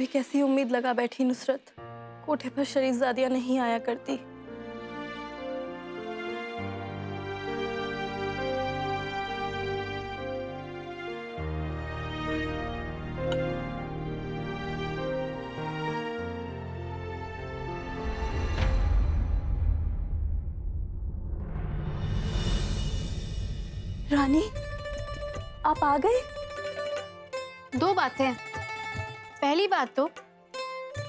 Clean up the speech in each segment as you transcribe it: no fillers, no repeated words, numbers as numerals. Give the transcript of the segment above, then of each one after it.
भी कैसी उम्मीद लगा बैठी नुसरत। कोठे पर शरीफजादियां नहीं आया करती। रानी, आप आ गए? दो बातें हैं। पहली बात तो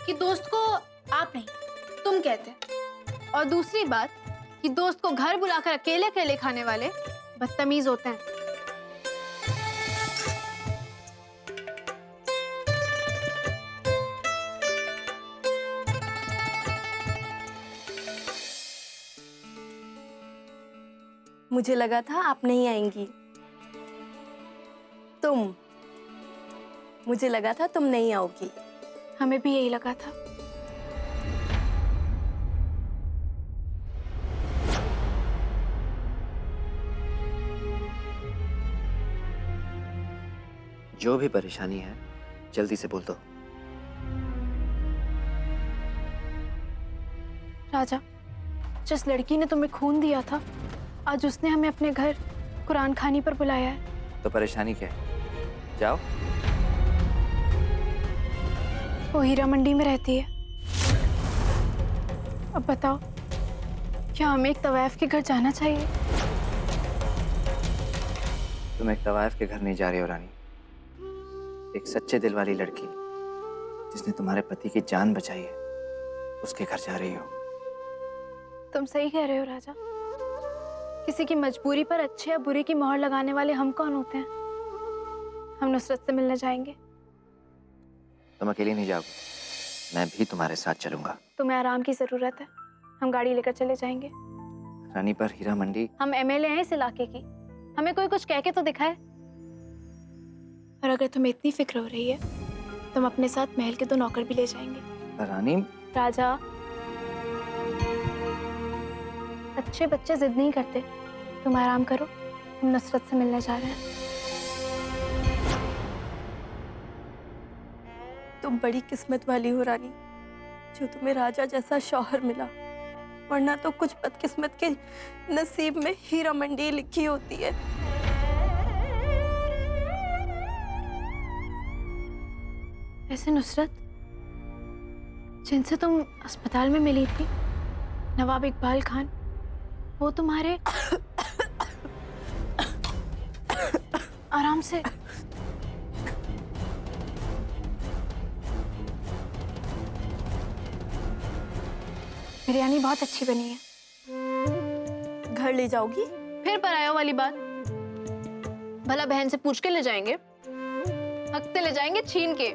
कि दोस्त को आप नहीं तुम कहते हैं, और दूसरी बात कि दोस्त को घर बुलाकर अकेले अकेले खाने वाले बदतमीज होते हैं। मुझे लगा था आप नहीं आएंगी। मुझे लगा था तुम नहीं आओगी। हमें भी यही लगा था। जो भी परेशानी है जल्दी से बोल दो। राजा, जिस लड़की ने तुम्हें खून दिया था, आज उसने हमें अपने घर कुरान खानी पर बुलाया है। तो परेशानी क्या है? जाओ। वो हीरा मंडी में रहती है। अब बताओ, क्या हमें एक तवायफ के घर जाना चाहिए? तुम एक तवायफ के घर नहीं जा रही हो रानी। एक सच्चे दिल वाली लड़की जिसने तुम्हारे पति की जान बचाई है, उसके घर जा रही हो। तुम सही कह रहे हो राजा। किसी की मजबूरी पर अच्छे या बुरे की मोहर लगाने वाले हम कौन होते हैं? हम नुसरत से मिलने जाएंगे। तुम अकेली नहीं जाओगी, मैं भी तुम्हारे साथ चलूंगा। तुम्हें आराम की जरूरत है, हम गाड़ी लेकर चले जाएंगे। रानी, पर हीरा मंडी। हम एमएलए हैं इस इलाके की, हमें कोई कुछ कह के तो दिखाए। और अगर तुम्हें इतनी फिक्र हो रही है, तुम अपने साथ महल के 2 नौकर भी ले जाएंगे। पर रानी। राजा, अच्छे बच्चे जिद नहीं करते। तुम आराम करो, हम नुसरत से मिलने जा रहे हैं। तुम बड़ी किस्मत वाली हो रानी, जो तुम्हें राजा जैसा शौहर मिला, वरना तो कुछ बदकिस्मत के नसीब में हीरा मंडी लिखी होती है। ऐसे नुसरत, जिनसे तुम अस्पताल में मिली थी, नवाब इकबाल खान, वो तुम्हारे आराम से। बिरयानी बहुत अच्छी बनी है। घर ले जाओगी? फिर परायों वाली बात। भला बहन से पूछ के ले जाएंगे? हक से ले जाएंगे छीन के।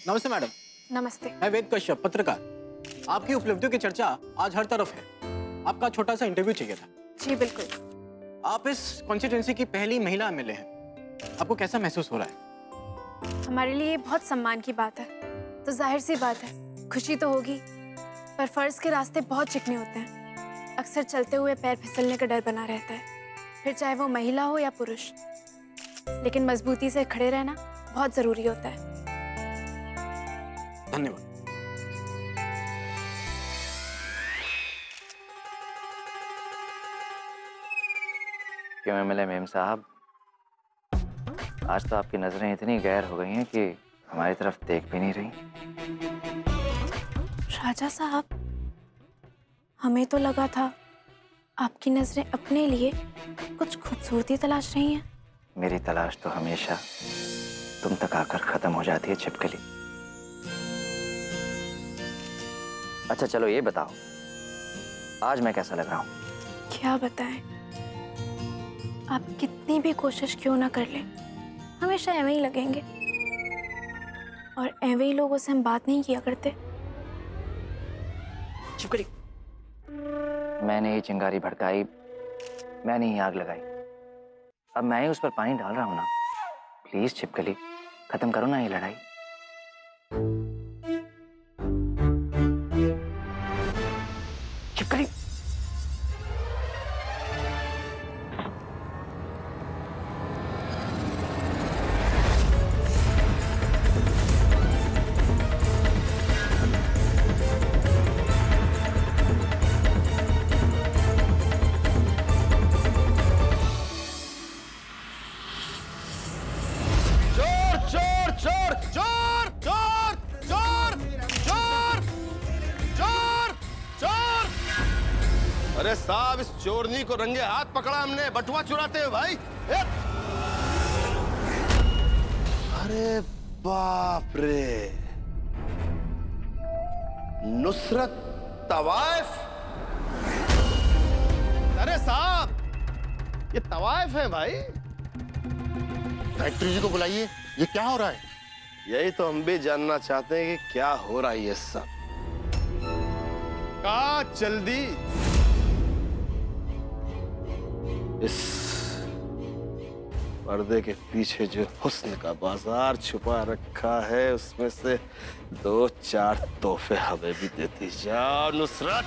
नमस्ते मैडम। नमस्ते। मैं वेद कश्यप, पत्रकार। आपकी उपलब्धियों की चर्चा आज हर तरफ है। आपका छोटा सा इंटरव्यू चाहिए था। जी बिल्कुल। आप इस कॉन्स्टिट्यूंसी की पहली महिला एमएलए हैं। आपको कैसा महसूस हो रहा है? हमारे लिए बहुत सम्मान की बात है। तो जाहिर सी बात है, खुशी तो होगी, पर फर्ज के रास्ते बहुत चिकने होते हैं। अक्सर चलते हुए पैर फिसलने का डर बना रहता है, फिर चाहे वो महिला हो या पुरुष। लेकिन मजबूती से खड़े रहना बहुत जरूरी होता है। धन्यवाद। क्यों एमएलए मेम साहब, आज तो आपकी नजरें इतनी गैर हो गई हैं कि हमारी तरफ देख भी नहीं रही। राजा साहब, हमें तो लगा था आपकी नजरें अपने लिए कुछ खूबसूरती तलाश रही हैं। मेरी तलाश तो हमेशा तुम तक आकर खत्म हो जाती है छिपकली। अच्छा चलो ये बताओ, आज मैं कैसा लग रहा हूँ? क्या बताएं, आप कितनी भी कोशिश क्यों ना कर लें, हमेशा ऐਵੇਂ ही लगेंगे। और ऐਵੇਂ ही लोगों से हम बात नहीं किया करते। छिपकली। मैंने ही चिंगारी भड़काई, मैंने ही आग लगाई, अब मैं ही उस पर पानी डाल रहा हूं ना। प्लीज छिपकली, खत्म करो ना ये लड़ाई। छिपकली। साहब, इस चोरनी को रंगे हाथ पकड़ा हमने, बटुआ चुराते हुए भाई। अरे बाप रे, नुसरत तवाइफ। अरे साहब, ये तवाइफ है भाई। डायरेक्टर जी को बुलाइए, ये क्या हो रहा है? यही तो हम भी जानना चाहते हैं कि क्या हो रहा है ये सब। का जल्दी इस पर्दे के पीछे जो हुस्न का बाजार छुपा रखा है, उसमें से 2-4 तोहफे हमें भी देती जाओ नुसरत।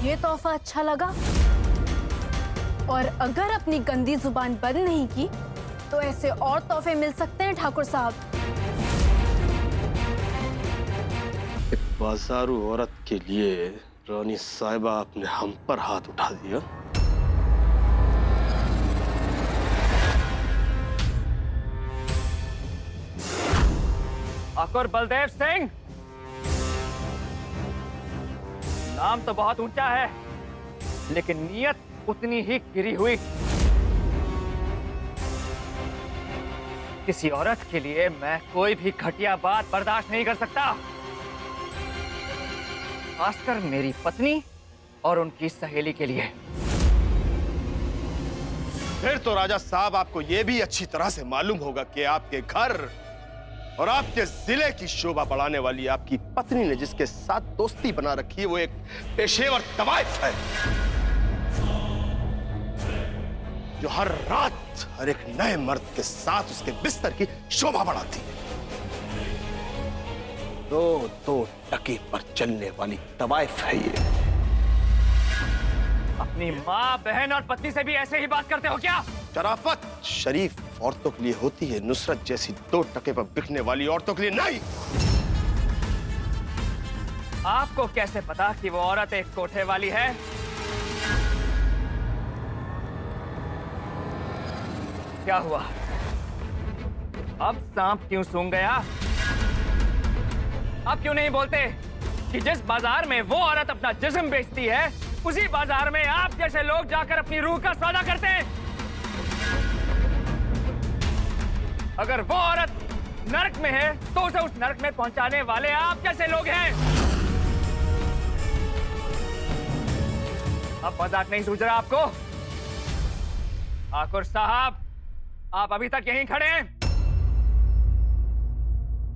ये तोहफा अच्छा लगा? और अगर अपनी गंदी जुबान बंद नहीं की तो ऐसे और तोहफे मिल सकते हैं ठाकुर साहब। एक बाजारू औरत के लिए रानी साहिबा आपने हम पर हाथ उठा दिया। ठाकुर बलदेव सिंह, नाम तो बहुत ऊंचा है, लेकिन नीयत उतनी ही गिरी हुई। किसी औरत के लिए मैं कोई भी घटिया बात बर्दाश्त नहीं कर सकता, खासकर मेरी पत्नी और उनकी सहेली के लिए। फिर तो राजा साहब, आपको यह भी अच्छी तरह से मालूम होगा कि आपके घर और आपके जिले की शोभा बढ़ाने वाली आपकी पत्नी ने जिसके साथ दोस्ती बना रखी है, वो एक पेशेवर तवाइफ है, जो हर रात हर एक नए मर्द के साथ उसके बिस्तर की शोभा बढ़ाती है। दो टके पर चलने वाली तवाइफ है ये। अपनी माँ, बहन और पत्नी से भी ऐसे ही बात करते हो क्या? शराफत शरीफ औरतों के लिए होती है, नुसरत जैसी 2 टके पर बिकने वाली औरतों के लिए नहीं। आपको कैसे पता कि वो औरत एक कोठे वाली है? क्या हुआ? अब सांप क्यों सूंघ गया? आप क्यों नहीं बोलते कि जिस बाजार में वो औरत अपना जिस्म बेचती है, उसी बाजार में आप जैसे लोग जाकर अपनी रूह का सौदा करते हैं? अगर वो औरत नरक में है, तो उसे उस नरक में पहुंचाने वाले आप जैसे लोग हैं। अब मजाक नहीं सूझ रहा आपको? ठाकुर साहब, आप अभी तक यहीं खड़े हैं?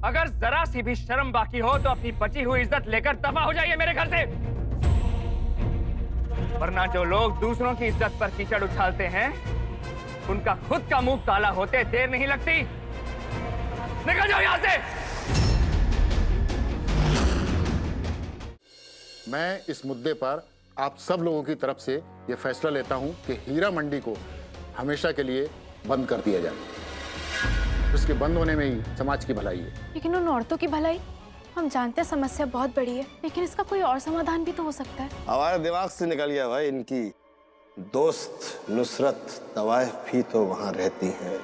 अगर जरा सी भी शर्म बाकी हो तो अपनी बची हुई इज्जत लेकर दफा हो जाइए मेरे घर से, वरना जो लोग दूसरों की इज्जत पर कीचड़ उछालते हैं, उनका खुद का मुंह काला होते देर नहीं लगती। निकल जाओ यहां से। मैं इस मुद्दे पर आप सब लोगों की तरफ से यह फैसला लेता हूं कि हीरा मंडी को हमेशा के लिए बंद कर दिया जाए। उसके बंद होने में ही समाज की भलाई है। लेकिन उन औरतों की भलाई, हम जानते हैं समस्या बहुत बड़ी है, लेकिन इसका कोई और समाधान भी तो हो सकता है। हमारे दिमाग से निकल गया भाई, इनकी दोस्त नुसरत तवाइफ भी तो वहां रहती है।